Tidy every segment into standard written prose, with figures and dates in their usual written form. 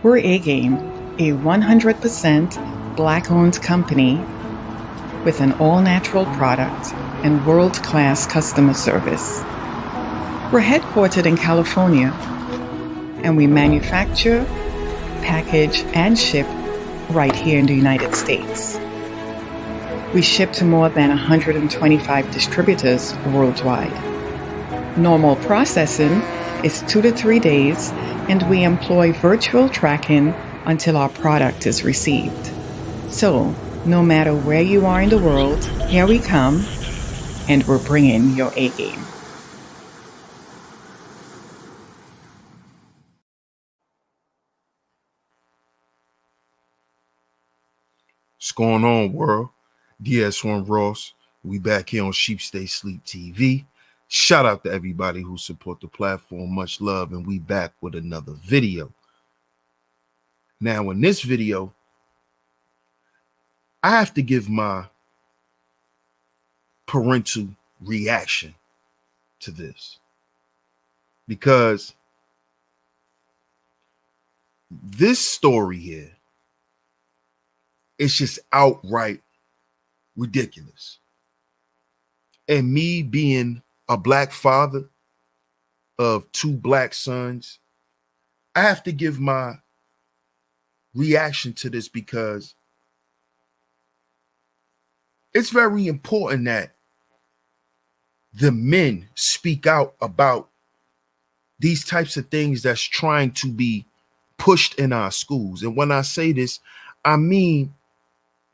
We're A-Game, a 100% Black-owned company with an all-natural product and world-class customer service. We're headquartered in California, and we manufacture, package, and ship right here in the United States. We ship to more than 125 distributors worldwide. Normal processing is 2 to 3 days, and we employ virtual tracking until our product is received. So, no matter where you are in the world, here we come, and we're bringing your A-game. What's going on, world? DS1 Ross. We back here on SHEEPSTAYSLEEPTV. Shout out to everybody who support the platform. Much love, and we back with another video. Now, in this video, I have to give my parental reaction to this because this story here is just outright ridiculous. And me being a Black father of 2 Black sons, I have to give my reaction to this because it's very important that the men speak out about these types of things that's trying to be pushed in our schools. And when I say this, I mean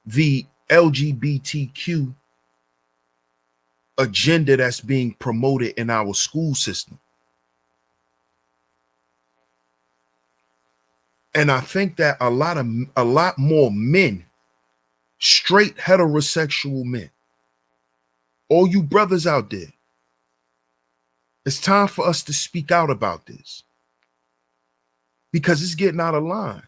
the LGBTQ agenda that's being promoted in our school system. And I think that a lot more men, straight heterosexual men, all you brothers out there, it's time for us to speak out about this because it's getting out of line.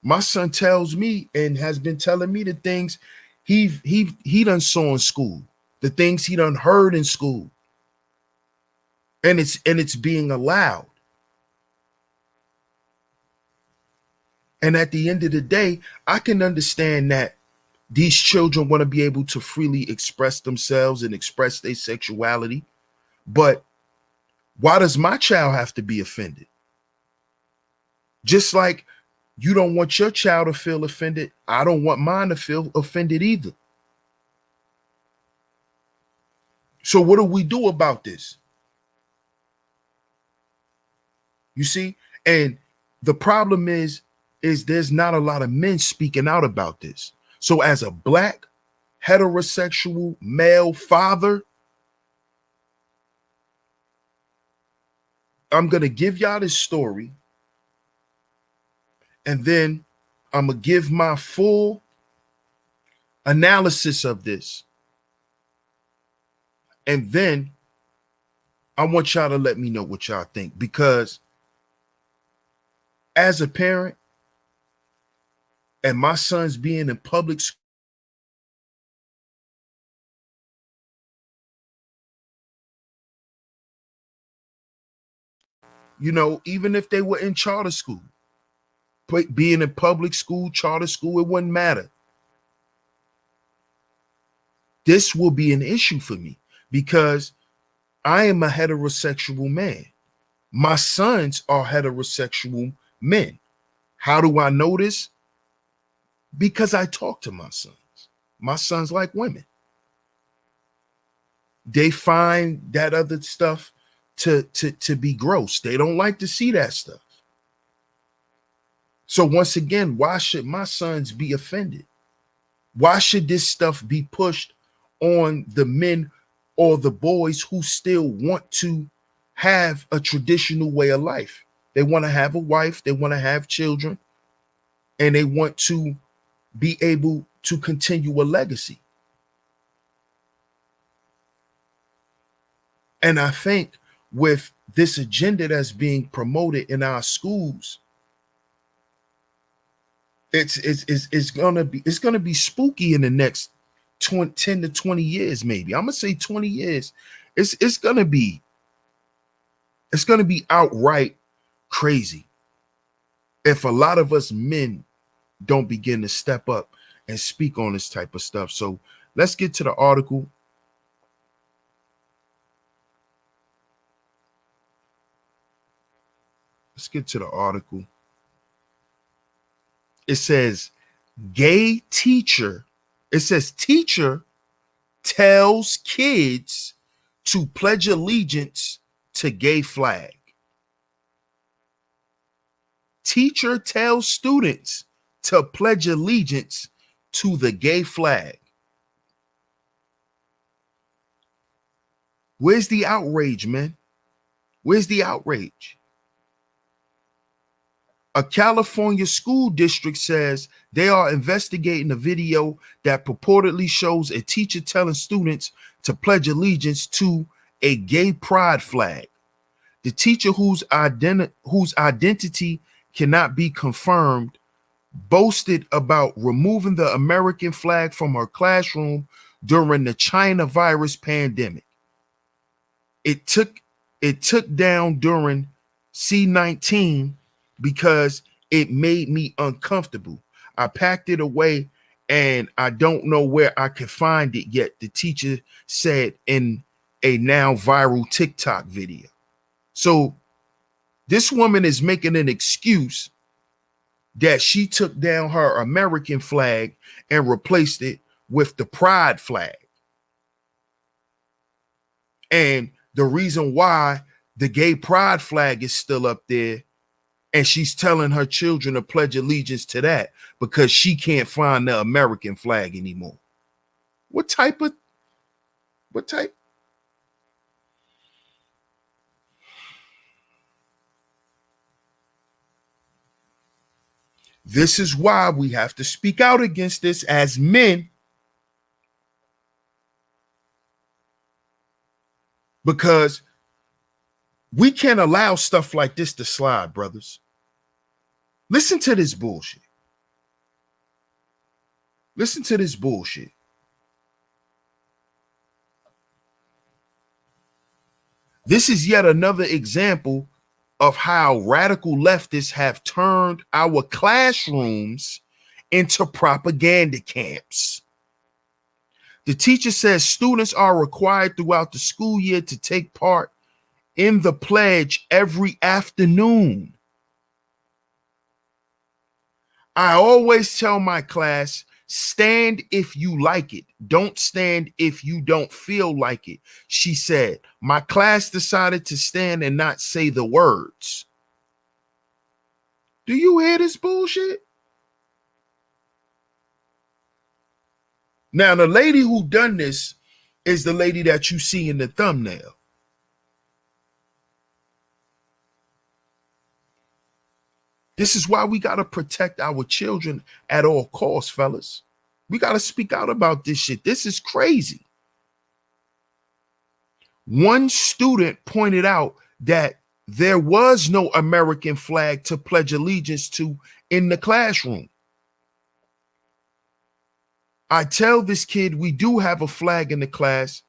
My son tells me and has been telling me the things he done saw in school, the things he done heard in school, and it's being allowed. And at the end of the day, I can understand that these children want to be able to freely express themselves and express their sexuality, but why does my child have to be offended? Just like you don't want your child to feel offended, I don't want mine to feel offended either. So what do we do about this? You see? And the problem is there's not a lot of men speaking out about this. So as a Black heterosexual male father, I'm going to give y'all this story, and then I'm going to give my full analysis of this. And then I want y'all to let me know what y'all think, because as a parent and my son's being in public school, you know, even if they were in charter school, being in public school, charter school, it wouldn't matter. This will be an issue for me because I am a heterosexual man. My sons are heterosexual men. How do I know this? Because I talk to my sons. My sons like women. They find that other stuff to be gross. They don't like to see that stuff. So once again, why should my sons be offended? Why should this stuff be pushed on the men or the boys who still want to have a traditional way of life? They want to have a wife, they want to have children, and they want to be able to continue a legacy. And I think with this agenda that's being promoted in our schools, it's gonna be spooky in the next 10 to 20 years, maybe. I'm gonna say 20 years. It's gonna be outright Crazy. If a lot of us men don't begin to step up and speak on this type of stuff. So let's get to the article. Let's get to the article. It says, gay teacher. It says, teacher tells kids to pledge allegiance to gay flag. Teacher tells students to pledge allegiance to the gay flag. Where's the outrage, man? Where's the outrage? A California school district says they are investigating a video that purportedly shows a teacher telling students to pledge allegiance to a gay pride flag. The teacher, whose identity cannot be confirmed, boasted about removing the American flag from her classroom during the China virus pandemic. It took down during C-19 because it made me uncomfortable. I packed it away and I don't know where I can find it yet, the teacher said in a now viral TikTok video. So this woman is making an excuse that she took down her American flag and replaced it with the pride flag. And the reason why the gay pride flag is still up there, and she's telling her children to pledge allegiance to that because she can't find the American flag anymore. What type? This is why we have to speak out against this as men, because we can't allow stuff like this to slide, brothers. Listen to this bullshit. Listen to this bullshit. This is yet another example of how radical leftists have turned our classrooms into propaganda camps. The teacher says students are required throughout the school year to take part in the pledge every afternoon. I always tell my class, stand if you like it. Don't stand if you don't feel like it, she said. My class decided to stand and not say the words. Do you hear this bullshit? Now, the lady who done this is the lady that you see in the thumbnail. This is why we got to protect our children at all costs, fellas. We got to speak out about this shit. This is crazy. One student pointed out that there was no American flag to pledge allegiance to in the classroom. I tell this kid we do have a flag in the class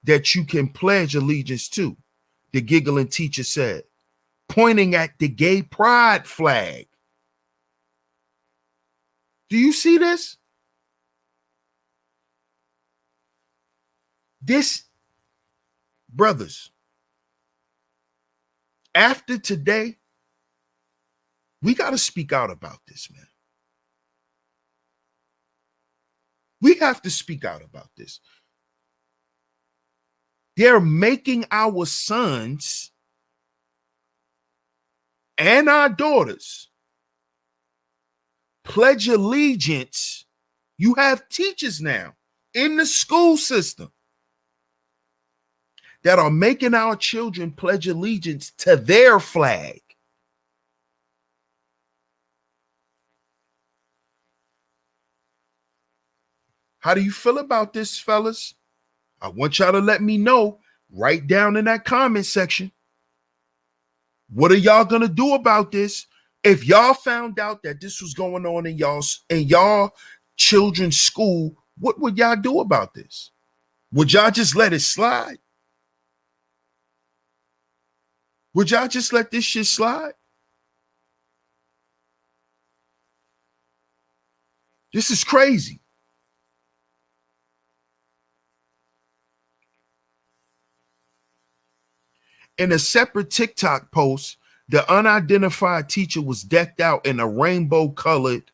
that you can pledge allegiance to, the giggling teacher said, pointing at the gay pride flag. Do you see this? This, brothers, after today, we got to speak out about this, man. We have to speak out about this. They're making our sons and our daughters pledge allegiance. You have teachers now in the school system that are making our children pledge allegiance to their flag. How do you feel about this, fellas? I want y'all to let me know right down in that comment section. What are y'all gonna do about this? If y'all found out that this was going on in y'all children's school, what would y'all do about this? Would y'all just let it slide? Would y'all just let this shit slide? This is crazy. In a separate TikTok post, the unidentified teacher was decked out in a rainbow colored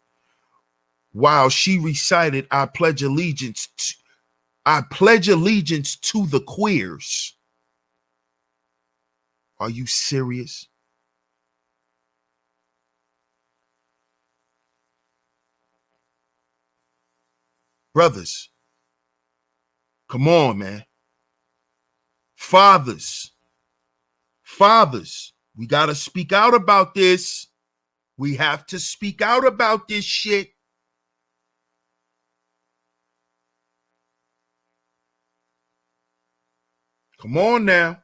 while she recited, I pledge allegiance to the queers. Are you serious? Brothers, come on, man. Fathers, we got to speak out about this. We have to speak out about this shit. Come on now.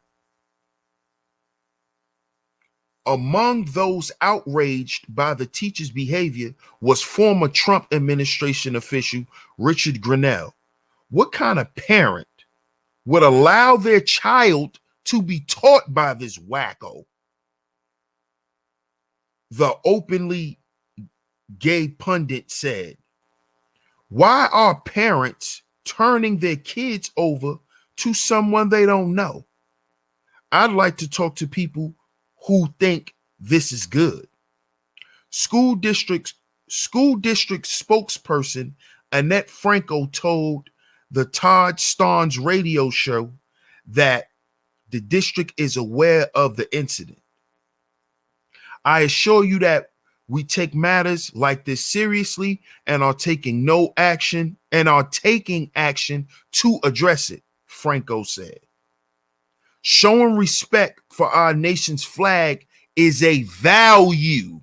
Among those outraged by the teacher's behavior was former Trump administration official Richard Grenell. What kind of parent would allow their child to be taught by this wacko? The openly gay pundit said, why are parents turning their kids over to someone they don't know? I'd like to talk to people who think this is good. School district spokesperson Annette Franco told the Todd Starnes radio show that the district is aware of the incident. I assure you that we take matters like this seriously and are taking action to address it, Franco said. Showing respect for our nation's flag is a value.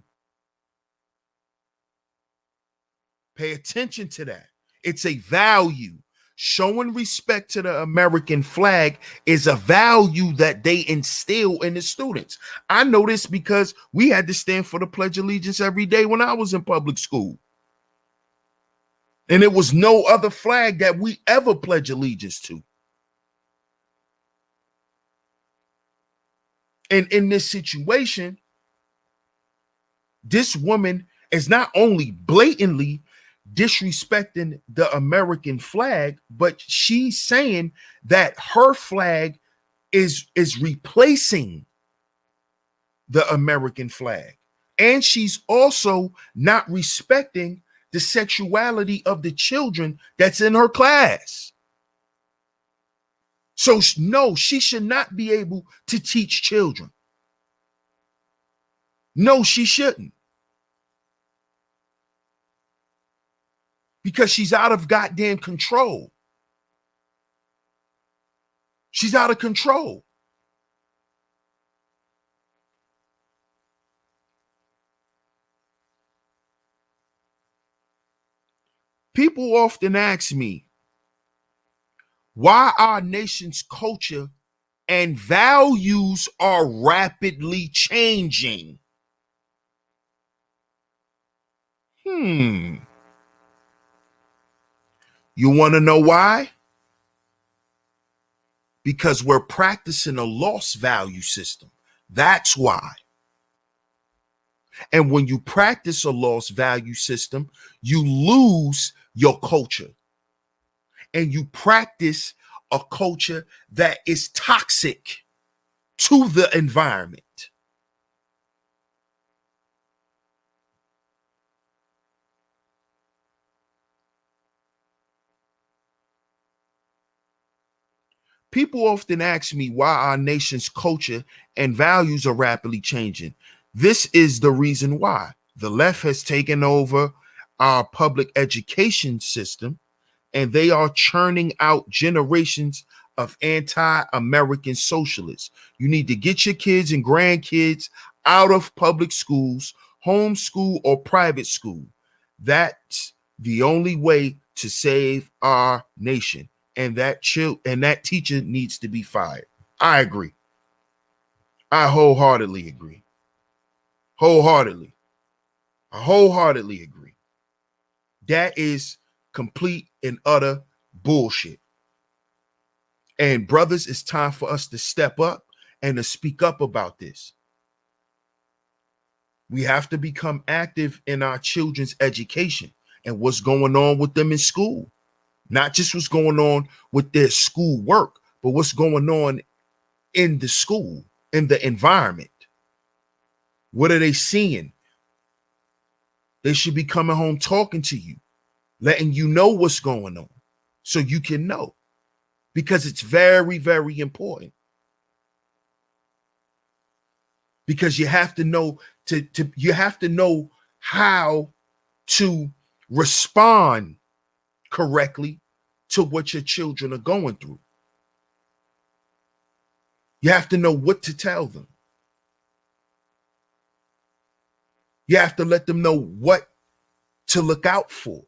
Pay attention to that. It's a value. Showing respect to the American flag is a value that they instill in the students. I know this because we had to stand for the Pledge of Allegiance every day when I was in public school. And it was no other flag that we ever pledge allegiance to. And in this situation, this woman is not only blatantly disrespecting the American flag, but she's saying that her flag is replacing the American flag. And she's also not respecting the sexuality of the children that's in her class. So no, she should not be able to teach children. No, she shouldn't. Because she's out of goddamn control. She's out of control. People often ask me why our nation's culture and values are rapidly changing. You want to know why? Because we're practicing a lost value system. That's why. And when you practice a lost value system, you lose your culture. And you practice a culture that is toxic to the environment. People often ask me why our nation's culture and values are rapidly changing. This is the reason why. The left has taken over our public education system, and they are churning out generations of anti-American socialists. You need to get your kids and grandkids out of public schools, homeschool or private school. That's the only way to save our nation. And that teacher needs to be fired. I agree. I wholeheartedly agree. I wholeheartedly agree. That is complete and utter bullshit. And brothers, it's time for us to step up and to speak up about this. We have to become active in our children's education. and what's going on with them in school. Not just what's going on with their school work, but what's going on in the school, in the environment. What are they seeing? They should be coming home talking to you, letting you know what's going on so you can know, because it's very, very important. Because you have to know you have to know how to respond correctly to what your children are going through. You have to know what to tell them. You have to let them know what to look out for,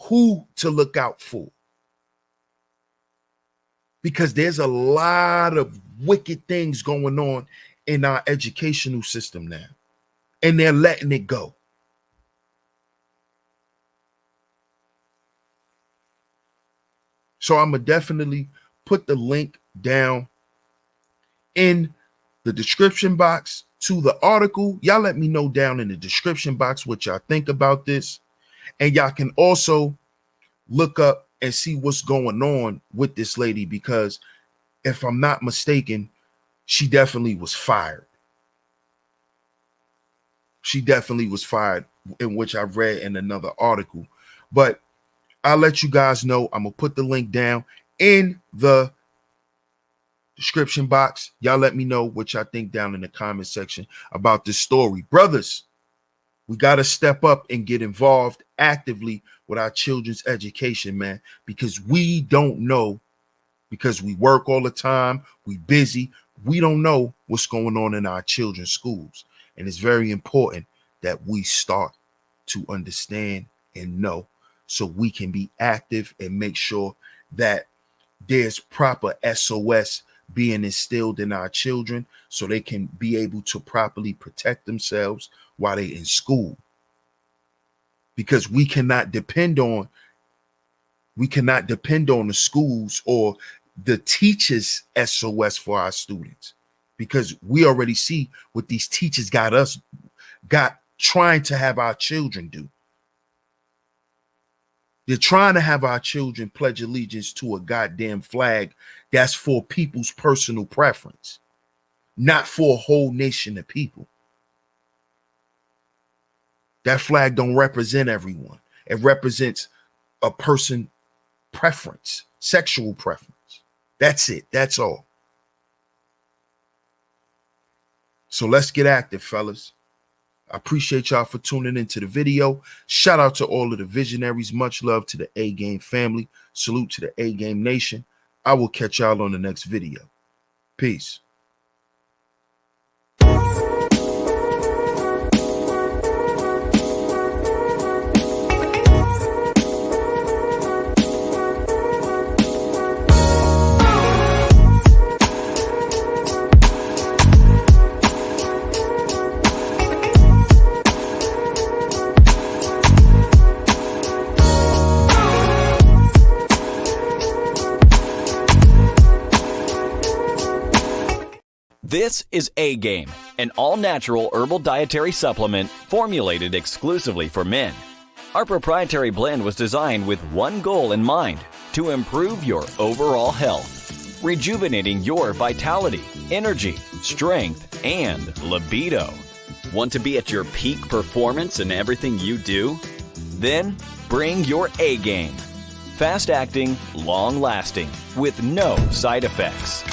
who to look out for. Because there's a lot of wicked things going on in our educational system now, and they're letting it go. So I'm going to definitely put the link down in the description box to the article. Y'all let me know down in the description box what y'all think about this. And y'all can also look up and see what's going on with this lady, because if I'm not mistaken, she definitely was fired. She definitely was fired, in which I read in another article. But I'll let you guys know. I'm going to put the link down in the description box. Y'all let me know what y'all think down in the comment section about this story. Brothers, we got to step up and get involved actively with our children's education, man, because we don't know, because we work all the time, we busy, we don't know what's going on in our children's schools. And it's very important that we start to understand and know, so we can be active and make sure that there's proper SOS being instilled in our children so they can be able to properly protect themselves while they're in school. Because we cannot depend on the schools or the teachers' SOS for our students, because we already see what these teachers got trying to have our children do. They're trying to have our children pledge allegiance to a goddamn flag that's for people's personal preference, not for a whole nation of people. That flag don't represent everyone. It represents a person preference, sexual preference. That's it. That's all. So let's get active, fellas. I appreciate y'all for tuning into the video. Shout out to all of the visionaries. Much love to the A Game family. Salute to the A Game Nation. I will catch y'all on the next video. Peace. This is A-Game, an all-natural herbal dietary supplement formulated exclusively for men. Our proprietary blend was designed with one goal in mind: to improve your overall health, rejuvenating your vitality, energy, strength, and libido. Want to be at your peak performance in everything you do? Then bring your A-Game. Fast-acting, long-lasting, with no side effects.